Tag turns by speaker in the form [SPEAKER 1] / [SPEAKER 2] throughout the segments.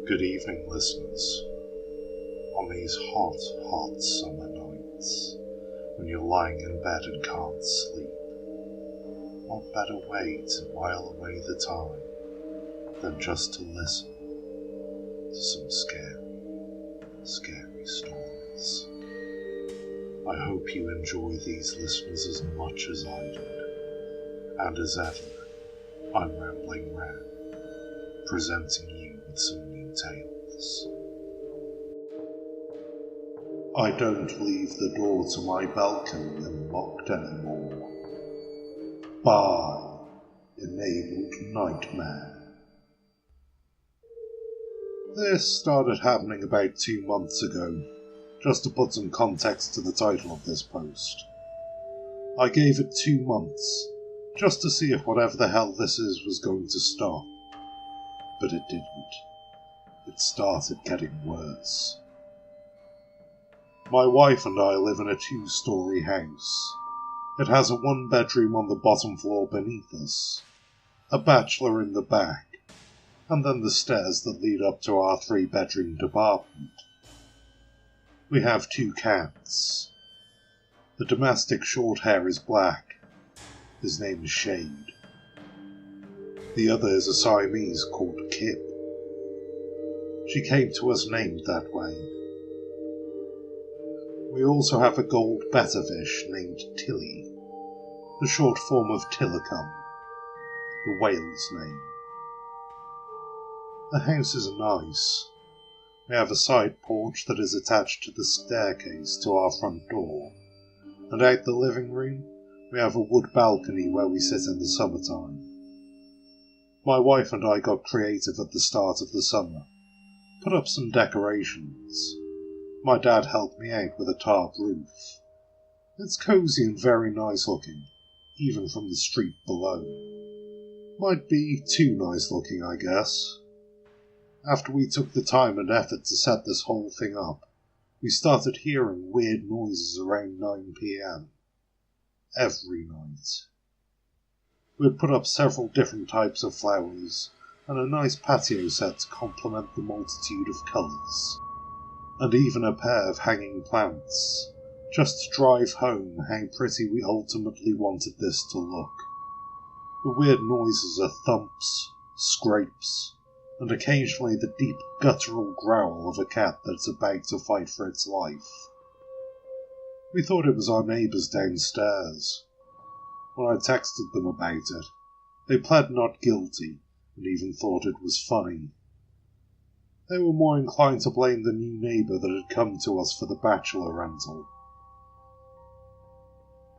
[SPEAKER 1] Good evening, listeners. On these hot, hot summer nights, when you're lying in bed and can't sleep, what better way to while away the time than just to listen to some scary stories? I hope you enjoy these listeners as much as I did. And as ever, I'm Ramblingramm, presenting you with some new tales. I don't leave the door to my balcony unlocked anymore. By Enabled Nightmare. This started happening about 2 months ago, just to put some context to the title of this post. I gave it 2 months, just to see if whatever the hell this is was going to stop. But it didn't. It started getting worse. My wife and I live in a 2-story house. It has a 1-bedroom on the bottom floor beneath us, a bachelor in the back, and then the stairs that lead up to our 3-bedroom apartment. We have 2 cats. The domestic short hair is black. His name is Shade. The other is a Siamese called Kip. She came to us named that way. We also have a gold betterfish named Tilly, the short form of Tillicum, the whale's name. The house is nice. We have a side porch that is attached to the staircase to our front door, and out the living room we have a wood balcony where we sit in the summertime. My wife and I got creative at the start of the summer, put up some decorations. My dad helped me out with a tarp roof. It's cosy and very nice looking, even from the street below. Might be too nice looking, I guess. After we took the time and effort to set this whole thing up, we started hearing weird noises around 9 p.m. every night. We'd put up several different types of flowers, and a nice patio set to complement the multitude of colours, and even a pair of hanging plants, just to drive home how pretty we ultimately wanted this to look. The weird noises are thumps, scrapes, and occasionally the deep guttural growl of a cat that's about to fight for its life. We thought it was our neighbours downstairs. When I texted them about it, they pled not guilty and even thought it was funny. They were more inclined to blame the new neighbour that had come to us for the bachelor rental.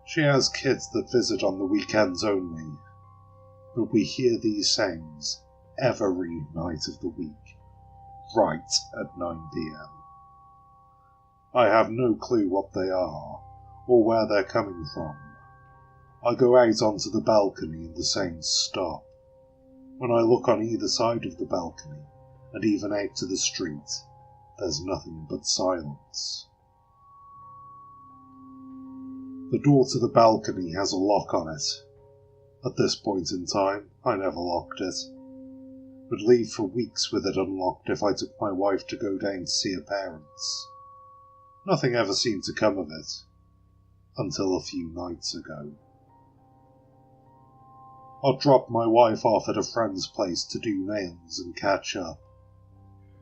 [SPEAKER 1] She has kids that visit on the weekends only, but we hear these sounds every night of the week, right at 9 p.m. I have no clue what they are, or where they're coming from. I go out onto the balcony and the sounds stop. When I look on either side of the balcony, and even out to the street, there's nothing but silence. The door to the balcony has a lock on it. At this point in time, I never locked it. Would leave for weeks with it unlocked if I took my wife to go down to see her parents. Nothing ever seemed to come of it, until a few nights ago. I dropped my wife off at a friend's place to do nails and catch up.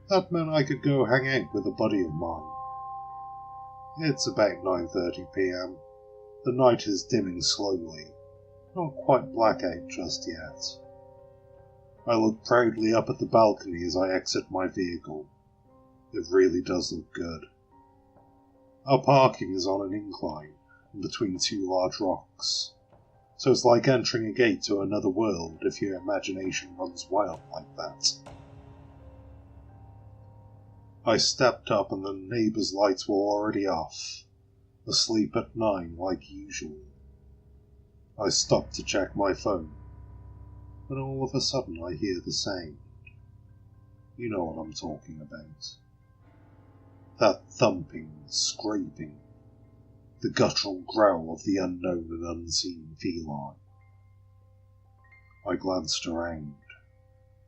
[SPEAKER 1] That meant I could go hang out with a buddy of mine. It's about 9:30 p.m. The night is dimming slowly, not quite blackout just yet. I look proudly up at the balcony as I exit my vehicle. It really does look good. Our parking is on an incline and between 2 large rocks, so it's like entering a gate to another world if your imagination runs wild like that. I stepped up and the neighbours' lights were already off, asleep at 9 like usual. I stopped to check my phone, and all of a sudden I hear the sound. You know what I'm talking about. That thumping, scraping, the guttural growl of the unknown and unseen feline. I glanced around.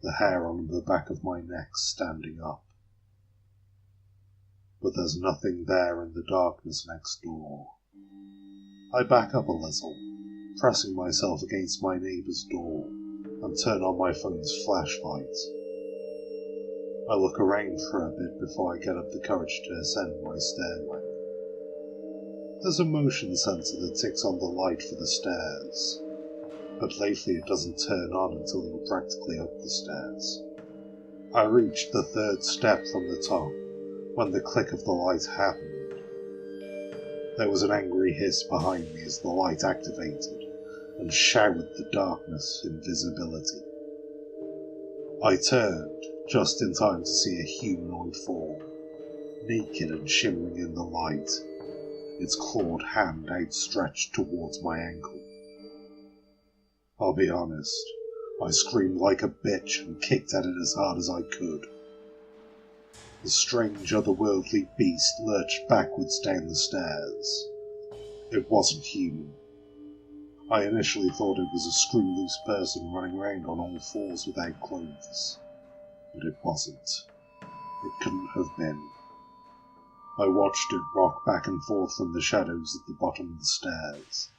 [SPEAKER 1] the hair on the back of my neck standing up. But there's nothing there in the darkness next door. I back up a little, pressing myself against my neighbour's door, and turn on my phone's flashlight. I look around for a bit before I get up the courage to ascend my stairway. There's a motion sensor that ticks on the light for the stairs, but lately it doesn't turn on until you're practically up the stairs. I reached the third step from the top when the click of the light happened. There was an angry hiss behind me as the light activated and showered the darkness invisibility. I turned just in time to see a humanoid form, naked and shimmering in the light, its clawed hand outstretched towards my ankle. I'll be honest, I screamed like a bitch and kicked at it as hard as I could. The strange otherworldly beast lurched backwards down the stairs. It wasn't human. I initially thought it was a screw-loose person running around on all fours without clothes. But it wasn't. It couldn't have been. I watched it rock back and forth from the shadows at the bottom of the stairs,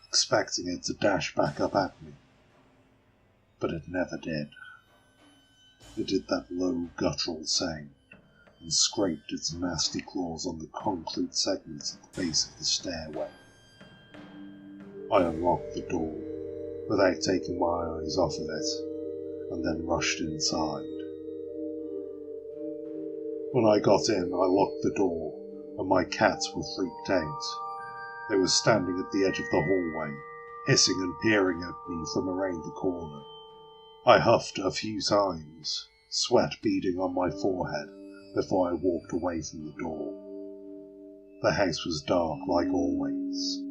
[SPEAKER 1] expecting it to dash back up at me. But it never did. It did that low, guttural sound, and scraped its nasty claws on the concrete segments at the base of the stairway. I unlocked the door, without taking my eyes off of it, and then rushed inside. When I got in, I locked the door, and my cats were freaked out. They were standing at the edge of the hallway, hissing and peering at me from around the corner. I huffed a few times, sweat beading on my forehead, before I walked away from the door. The house was dark like always.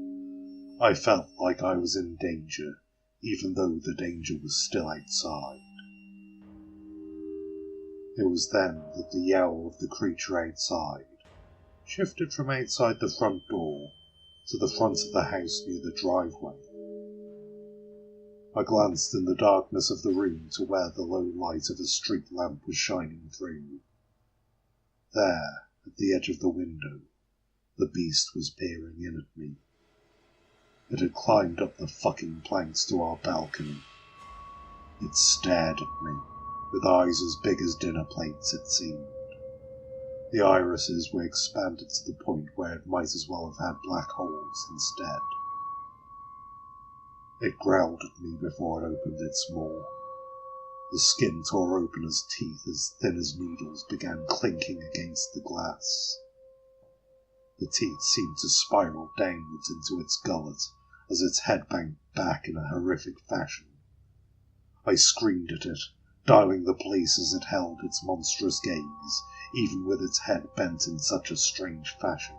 [SPEAKER 1] I felt like I was in danger, even though the danger was still outside. It was then that the yowl of the creature outside shifted from outside the front door to the front of the house near the driveway. I glanced in the darkness of the room to where the low light of a street lamp was shining through. There, at the edge of the window, the beast was peering in at me. It had climbed up the fucking planks to our balcony. It stared at me, with eyes as big as dinner plates, it seemed. The irises were expanded to the point where it might as well have had black holes instead. It growled at me before it opened its maw. The skin tore open as teeth as thin as needles began clinking against the glass. The teeth seemed to spiral downwards into its gullet as its head banked back in a horrific fashion. I screamed at it, dialing the police as it held its monstrous gaze, even with its head bent in such a strange fashion.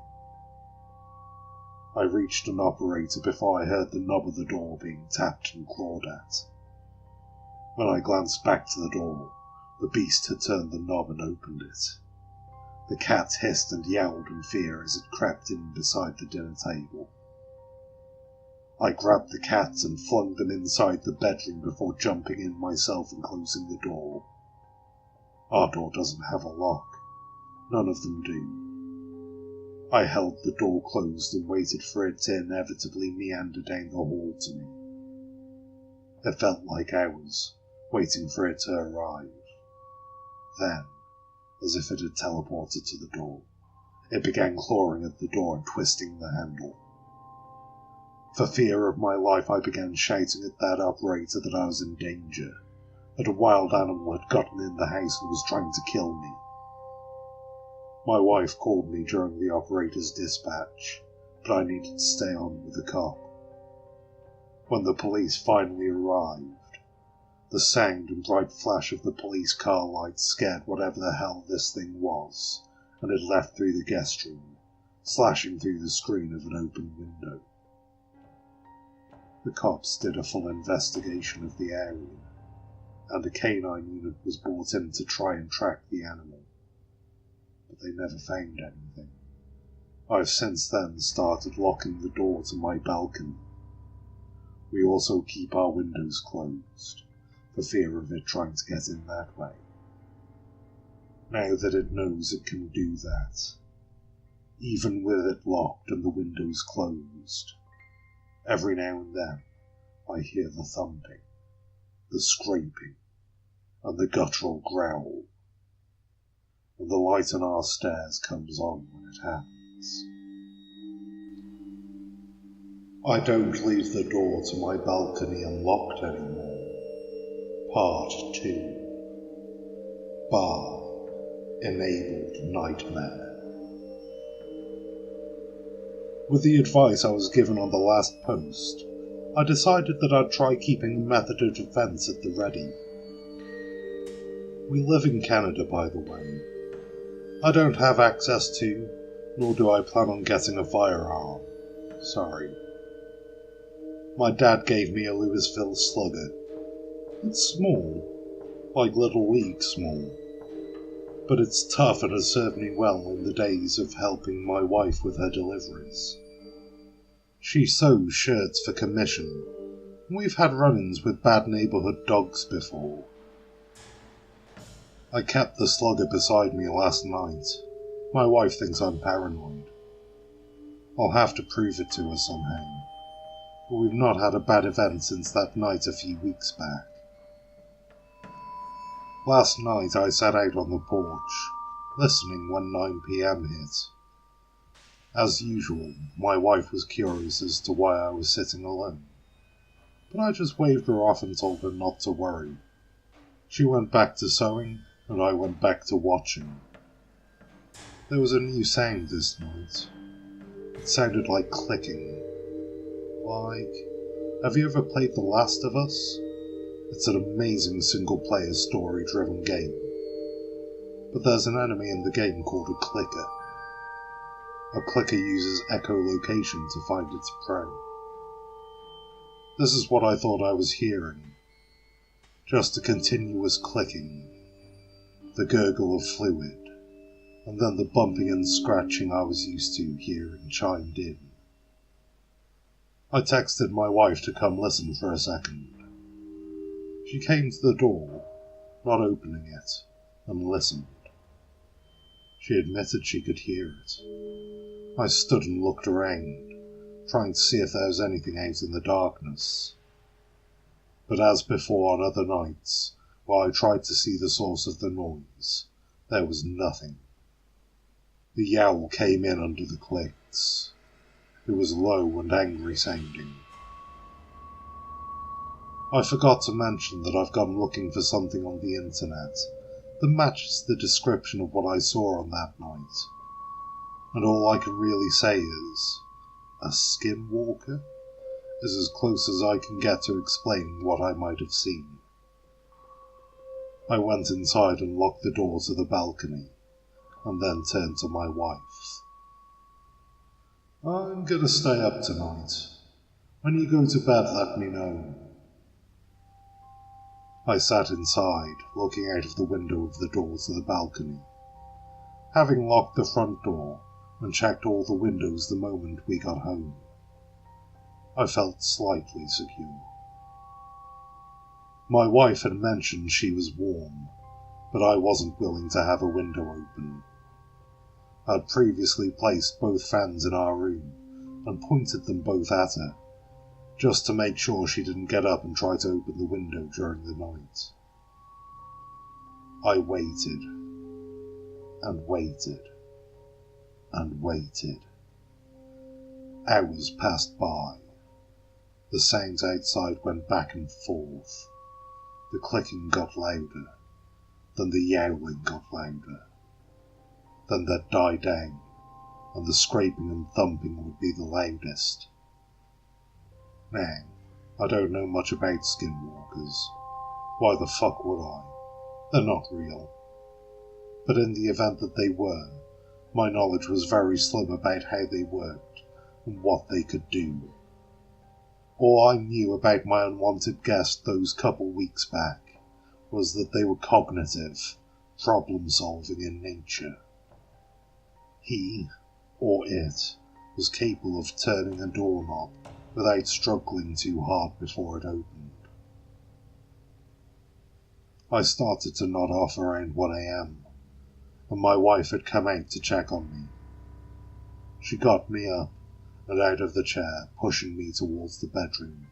[SPEAKER 1] I reached an operator before I heard the knob of the door being tapped and clawed at. When I glanced back to the door, the beast had turned the knob and opened it. The cat hissed and yowled in fear as it crept in beside the dinner table. I grabbed the cats and flung them inside the bedroom before jumping in myself and closing the door. Our door doesn't have a lock. None of them do. I held the door closed and waited for it to inevitably meander down the hall to me. It felt like hours, waiting for it to arrive. Then, as if it had teleported to the door, it began clawing at the door and twisting the handle. For fear of my life, I began shouting at that operator that I was in danger, that a wild animal had gotten in the house and was trying to kill me. My wife called me during the operator's dispatch, but I needed to stay on with the cop. When the police finally arrived, the sound and bright flash of the police car lights scared whatever the hell this thing was, and it left through the guest room, slashing through the screen of an open window. The cops did a full investigation of the area, and a canine unit was brought in to try and track the animal. But they never found anything. I've since then started locking the door to my balcony. We also keep our windows closed, for fear of it trying to get in that way. Now that it knows it can do that, even with it locked and the windows closed, every now and then I hear the thumping, the scraping, and the guttural growl, and the light on our stairs comes on when it happens. I don't leave the door to my balcony unlocked anymore. Part 2. Bar Enabled Nightmare. With the advice I was given on the last post, I decided that I'd try keeping a method of defence at the ready. We live in Canada, by the way. I don't have access to, nor do I plan on getting a firearm. Sorry. My dad gave me a Louisville Slugger. It's small, like Little League small, but it's tough and has served me well in the days of helping my wife with her deliveries. She sews shirts for commission. We've had run-ins with bad neighbourhood dogs before. I kept the Slugger beside me last night. My wife thinks I'm paranoid. I'll have to prove it to her somehow. But we've not had a bad event since that night a few weeks back. Last night I sat out on the porch, listening when 9 p.m. hit. As usual, my wife was curious as to why I was sitting alone, but I just waved her off and told her not to worry. She went back to sewing, and I went back to watching. There was a new sound this night. It sounded like clicking. Have you ever played The Last of Us? It's an amazing single-player story-driven game. But there's an enemy in the game called a clicker. A clicker uses echolocation to find its prey. This is what I thought I was hearing. Just a continuous clicking, the gurgle of fluid, and then the bumping and scratching I was used to hearing chimed in. I texted my wife to come listen for a second. She came to the door, not opening it, and listened. She admitted she could hear it. I stood and looked around, trying to see if there was anything out in the darkness. But as before on other nights, while I tried to see the source of the noise, there was nothing. The yowl came in under the clicks. It was low and angry sounding. I forgot to mention that I've gone looking for something on the internet that matches the description of what I saw on that night, and all I can really say is, a skinwalker is as close as I can get to explaining what I might have seen. I went inside and locked the door to the balcony, and then turned to my wife. I'm gonna stay up tonight. When you go to bed, let me know. I sat inside, looking out of the window of the door to the balcony. Having locked the front door and checked all the windows the moment we got home, I felt slightly secure. My wife had mentioned she was warm, but I wasn't willing to have a window open. I'd previously placed both fans in our room and pointed them both at her, just to make sure she didn't get up and try to open the window during the night. I waited, and waited, and waited. Hours passed by. The sounds outside went back and forth. The clicking got louder, then the yowling got louder. Then they'd die down, and the scraping and thumping would be the loudest. Now, I don't know much about skinwalkers. Why the fuck would I? They're not real. But in the event that they were, my knowledge was very slim about how they worked and what they could do. All I knew about my unwanted guest those couple weeks back was that they were cognitive, problem-solving in nature. He, or it, was capable of turning a doorknob without struggling too hard before it opened. I started to nod off around 1 a.m, and my wife had come out to check on me. She got me up and out of the chair, pushing me towards the bedroom.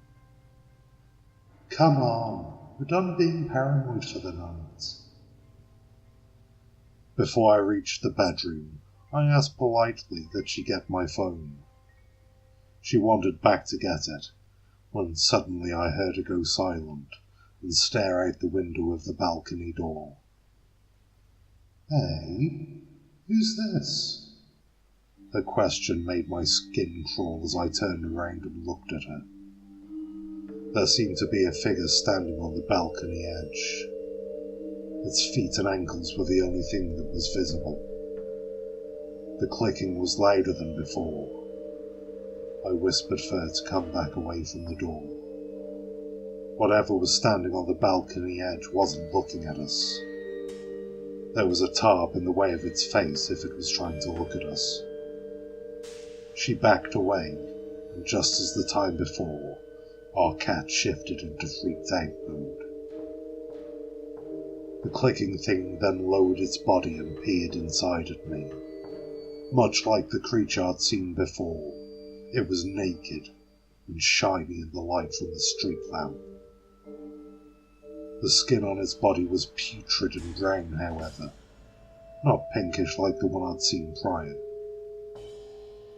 [SPEAKER 1] "Come on, we're done being paranoid for the night." Before I reached the bedroom, I asked politely that she get my phone. She wandered back to get it, when suddenly I heard her go silent and stare out the window of the balcony door. "Hey, who's this?" Her question made my skin crawl as I turned around and looked at her. There seemed to be a figure standing on the balcony edge. Its feet and ankles were the only thing that was visible. The clicking was louder than before. I whispered for her to come back away from the door. Whatever was standing on the balcony edge wasn't looking at us. There was a tarp in the way of its face if it was trying to look at us. She backed away, and just as the time before, our cat shifted into freaked out mode. The clicking thing then lowered its body and peered inside at me. Much like the creature I'd seen before, it was naked and shiny in the light from the street lamp. The skin on its body was putrid and brown, however, not pinkish like the one I'd seen prior.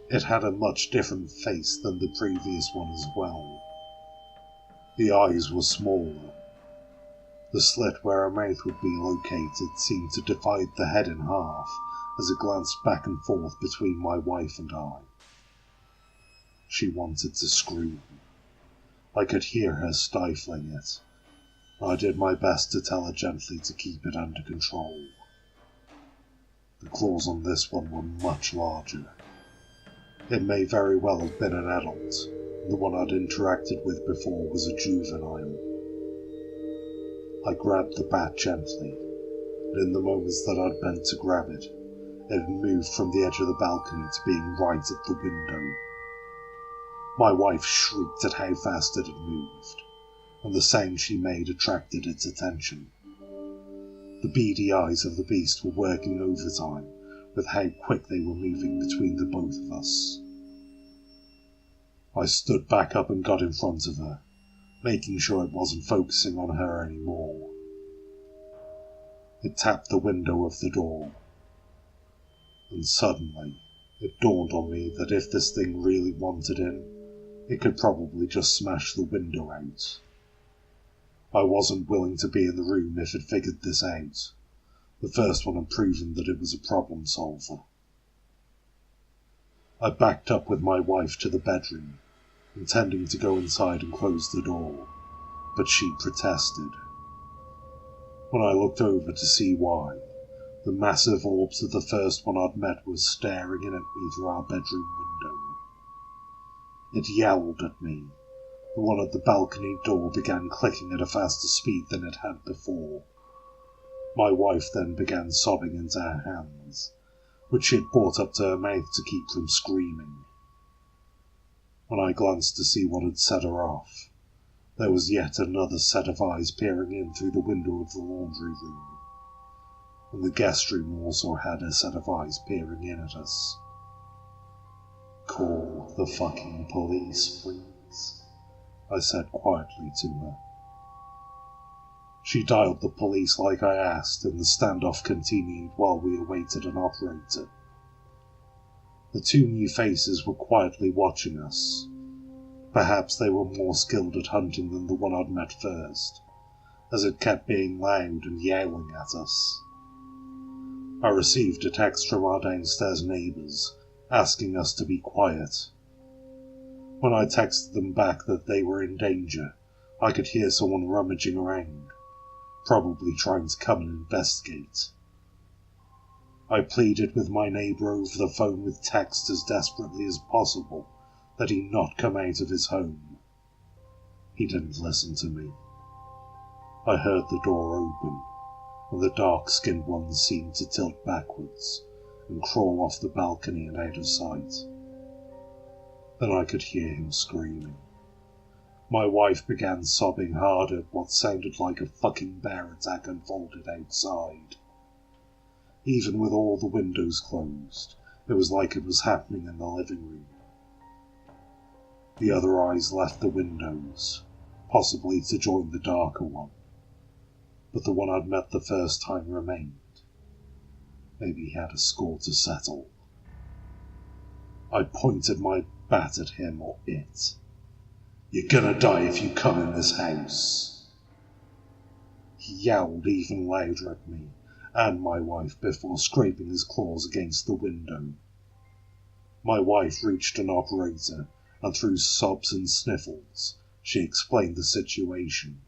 [SPEAKER 1] It had a much different face than the previous one as well. The eyes were smaller. The slit where her mouth would be located seemed to divide the head in half as it glanced back and forth between my wife and I. She wanted to scream. I could hear her stifling it. I did my best to tell her gently to keep it under control. The claws on this one were much larger. It may very well have been an adult. The one I'd interacted with before was a juvenile. I grabbed the bat gently, and in the moments that I'd bent to grab it, it had moved from the edge of the balcony to being right at the window. My wife shrieked at how fast it had moved, and the sound she made attracted its attention. The beady eyes of the beast were working overtime with how quick they were moving between the both of us. I stood back up and got in front of her, making sure it wasn't focusing on her anymore. It tapped the window of the door, and suddenly it dawned on me that if this thing really wanted in, it could probably just smash the window out. I wasn't willing to be in the room if it figured this out. The first one had proven that it was a problem solver. I backed up with my wife to the bedroom, intending to go inside and close the door, but she protested. When I looked over to see why, the massive orbs of the first one I'd met were staring in at me through our bedroom window. It yelled at me. The one at the balcony door began clicking at a faster speed than it had before. My wife then began sobbing into her hands, which she had brought up to her mouth to keep from screaming. When I glanced to see what had set her off, there was yet another set of eyes peering in through the window of the laundry room, and the guest room also had a set of eyes peering in at us. "Call the fucking police, please," I said quietly to her. She dialed the police like I asked, and the standoff continued while we awaited an operator. The two new faces were quietly watching us. Perhaps they were more skilled at hunting than the one I'd met first, as it kept being loud and yowling at us. I received a text from our downstairs neighbours, asking us to be quiet. When I texted them back that they were in danger, I could hear someone rummaging around, probably trying to come and investigate. I pleaded with my neighbour over the phone with text as desperately as possible that he not come out of his home. He didn't listen to me. I heard the door open, and the dark-skinned one seemed to tilt backwards and crawl off the balcony and out of sight. Then I could hear him screaming. My wife began sobbing hard at what sounded like a fucking bear attack unfolded outside. Even with all the windows closed, it was like it was happening in the living room. The other eyes left the windows, possibly to join the darker one, but the one I'd met the first time remained. Maybe he had a score to settle. I pointed my bat at him or it. "You're gonna die if you come in this house." He yelled even louder at me and my wife before scraping his claws against the window. My wife reached an operator, and through sobs and sniffles, she explained the situation,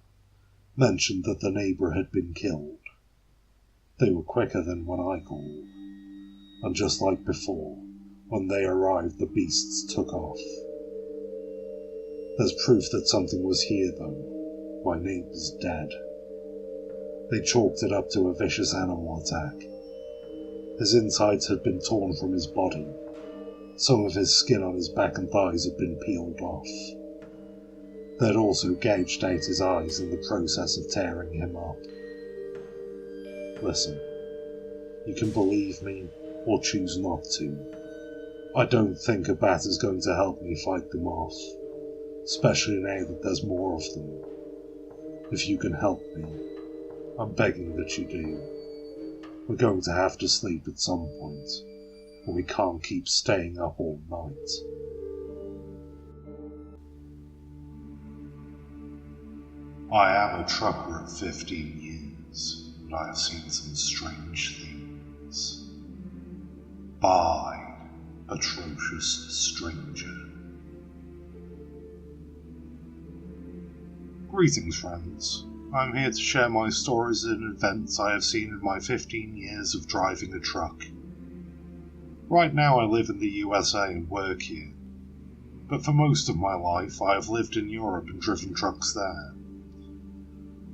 [SPEAKER 1] mentioned that the neighbour had been killed. They were quicker than when I called, and just like before, when they arrived the beasts took off. There's proof that something was here though. My neighbour's dead. They chalked it up to a vicious animal attack. His insides had been torn from his body. Some of his skin on his back and thighs had been peeled off. They had also gouged out his eyes in the process of tearing him up. Listen, you can believe me or choose not to. I don't think a bat is going to help me fight them off, especially now that there's more of them. If you can help me, I'm begging that you do. We're going to have to sleep at some point, and we can't keep staying up all night. I am a trucker at 15 years, and I have seen some strange things. By atrocious stranger. Greetings, friends. I'm here to share my stories and events I have seen in my 15 years of driving a truck. Right now I live in the USA and work here, but for most of my life I have lived in Europe and driven trucks there.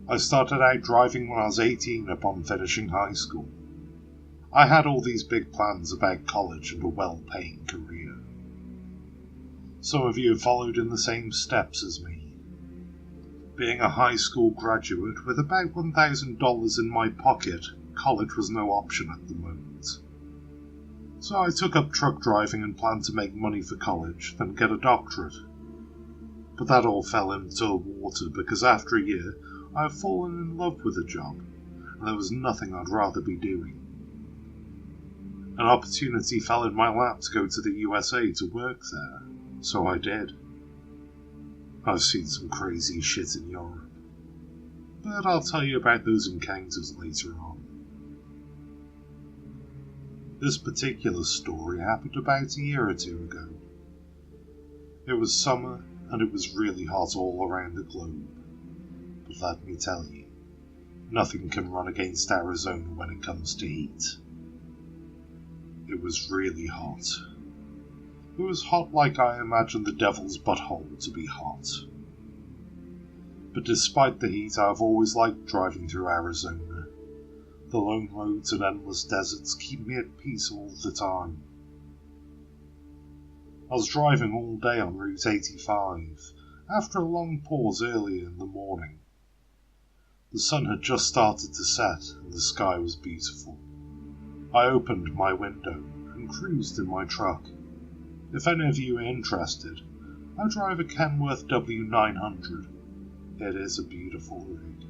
[SPEAKER 1] I started out driving when I was 18 upon finishing high school. I had all these big plans about college and a well-paying career. Some of you have followed in the same steps as me. Being a high school graduate with about $1,000 in my pocket, college was no option at the moment. So I took up truck driving and planned to make money for college, then get a doctorate. But that all fell into the water because after a year I had fallen in love with the job, and there was nothing I'd rather be doing. An opportunity fell in my lap to go to the USA to work there, so I did. I've seen some crazy shit in Europe, but I'll tell you about those encounters later on. This particular story happened about a year or two ago. It was summer and it was really hot all around the globe, but let me tell you, nothing can run against Arizona when it comes to heat. It was really hot. It was hot like I imagined the devil's butthole to be hot. But despite the heat, I've always liked driving through Arizona. The lone roads and endless deserts keep me at peace all the time. I was driving all day on Route 85, after a long pause earlier in the morning. The sun had just started to set and the sky was beautiful. I opened my window and cruised in my truck. If any of you are interested, I drive a Kenworth W900. It is a beautiful rig.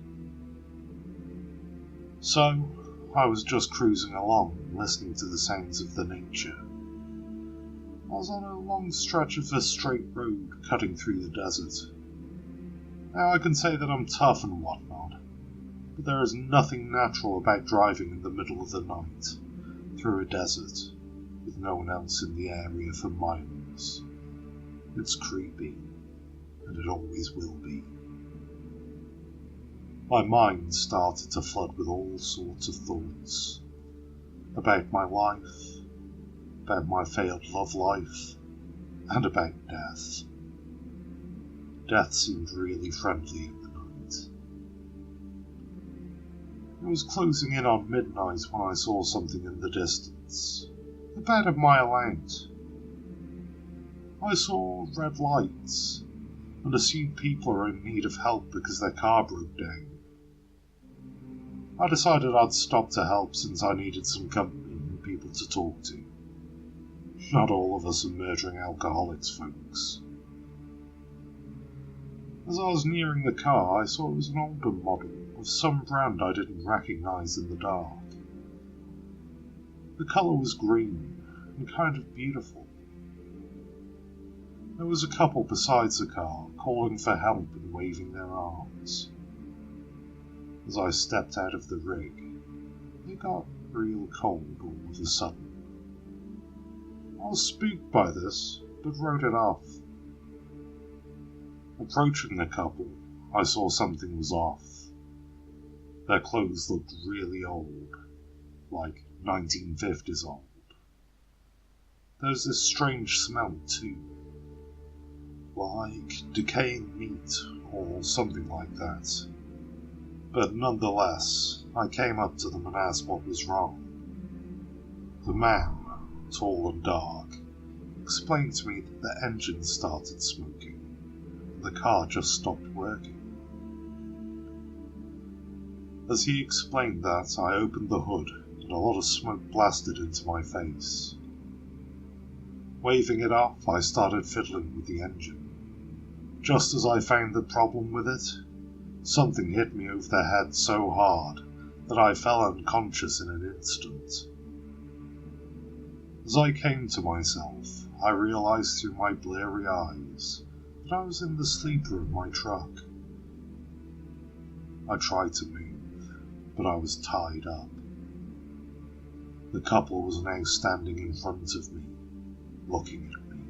[SPEAKER 1] So, I was just cruising along, listening to the sounds of the nature. I was on a long stretch of a straight road cutting through the desert. Now I can say that I'm tough and whatnot, but there is nothing natural about driving in the middle of the night, through a desert, with no one else in the area for miles. It's creepy, and it always will be. My mind started to flood with all sorts of thoughts. About my life, about my failed love life, and about death. Death seemed really friendly in the night. It was closing in on midnight when I saw something in the distance, about a mile out. I saw red lights, and assume people are in need of help because their car broke down. I decided I'd stop to help since I needed some company and people to talk to. Not all of us are murdering alcoholics, folks. As I was nearing the car, I saw it was an older model of some brand I didn't recognise in the dark. The colour was green and kind of beautiful. There was a couple besides the car calling for help and waving their arms. As I stepped out of the rig, it got real cold all of a sudden. I was spooked by this, but wrote it off. Approaching the couple, I saw something was off. Their clothes looked really old, like 1950s old. There was this strange smell too, like decaying meat or something like that. But nonetheless, I came up to them and asked what was wrong. The man, tall and dark, explained to me that the engine started smoking and the car just stopped working. As he explained that, I opened the hood and a lot of smoke blasted into my face. Waving it off, I started fiddling with the engine. Just as I found the problem with it, something hit me over the head so hard that I fell unconscious in an instant. As I came to myself, I realised through my bleary eyes that I was in the sleeper of my truck. I tried to move, but I was tied up. The couple was now standing in front of me, looking at me.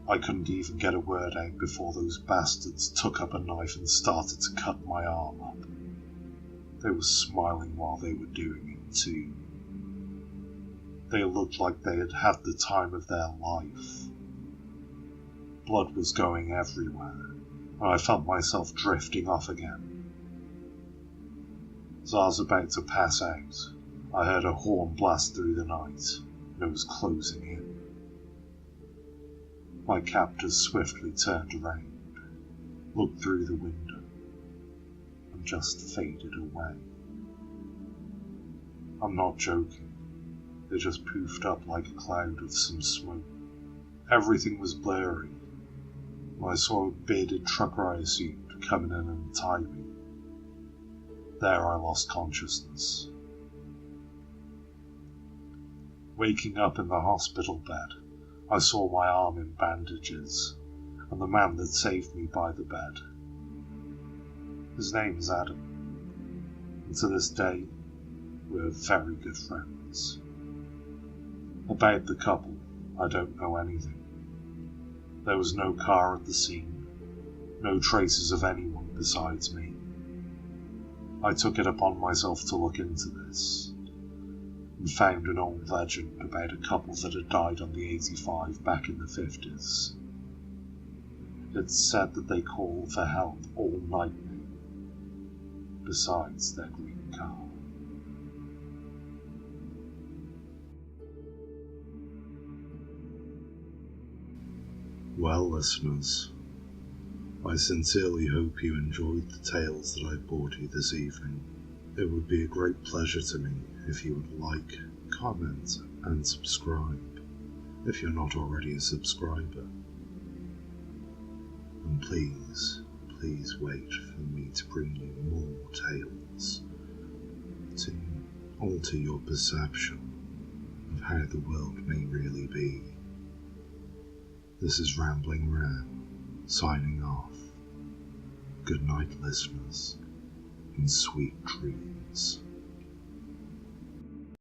[SPEAKER 1] I couldn't even get a word out before those bastards took up a knife and started to cut my arm up. They were smiling while they were doing it too. They looked like they had had the time of their life. Blood was going everywhere, and I felt myself drifting off again. As I was about to pass out, I heard a horn blast through the night, and it was closing in. My captors swiftly turned around, looked through the window, and just faded away. I'm not joking. They just poofed up like a cloud of some smoke. Everything was blurry. I saw a bearded trucker I assumed coming in and tie me. There I lost consciousness. Waking up in the hospital bed, I saw my arm in bandages, and the man that saved me by the bed. His name is Adam, and to this day, we're very good friends. About the couple, I don't know anything. There was no car at the scene, no traces of anyone besides me. I took it upon myself to look into this, and found an old legend about a couple that had died on the 85 back in the 50s. It said that they called for help all night now, besides their green car.
[SPEAKER 2] Well, listeners, I sincerely hope you enjoyed the tales that I brought you this evening. It would be a great pleasure to me if you would like, comment, and subscribe, if you're not already a subscriber. And please wait for me to bring you more tales to alter your perception of how the world may really be. This is Ramblingramm, signing off. Good night, listeners, and sweet dreams.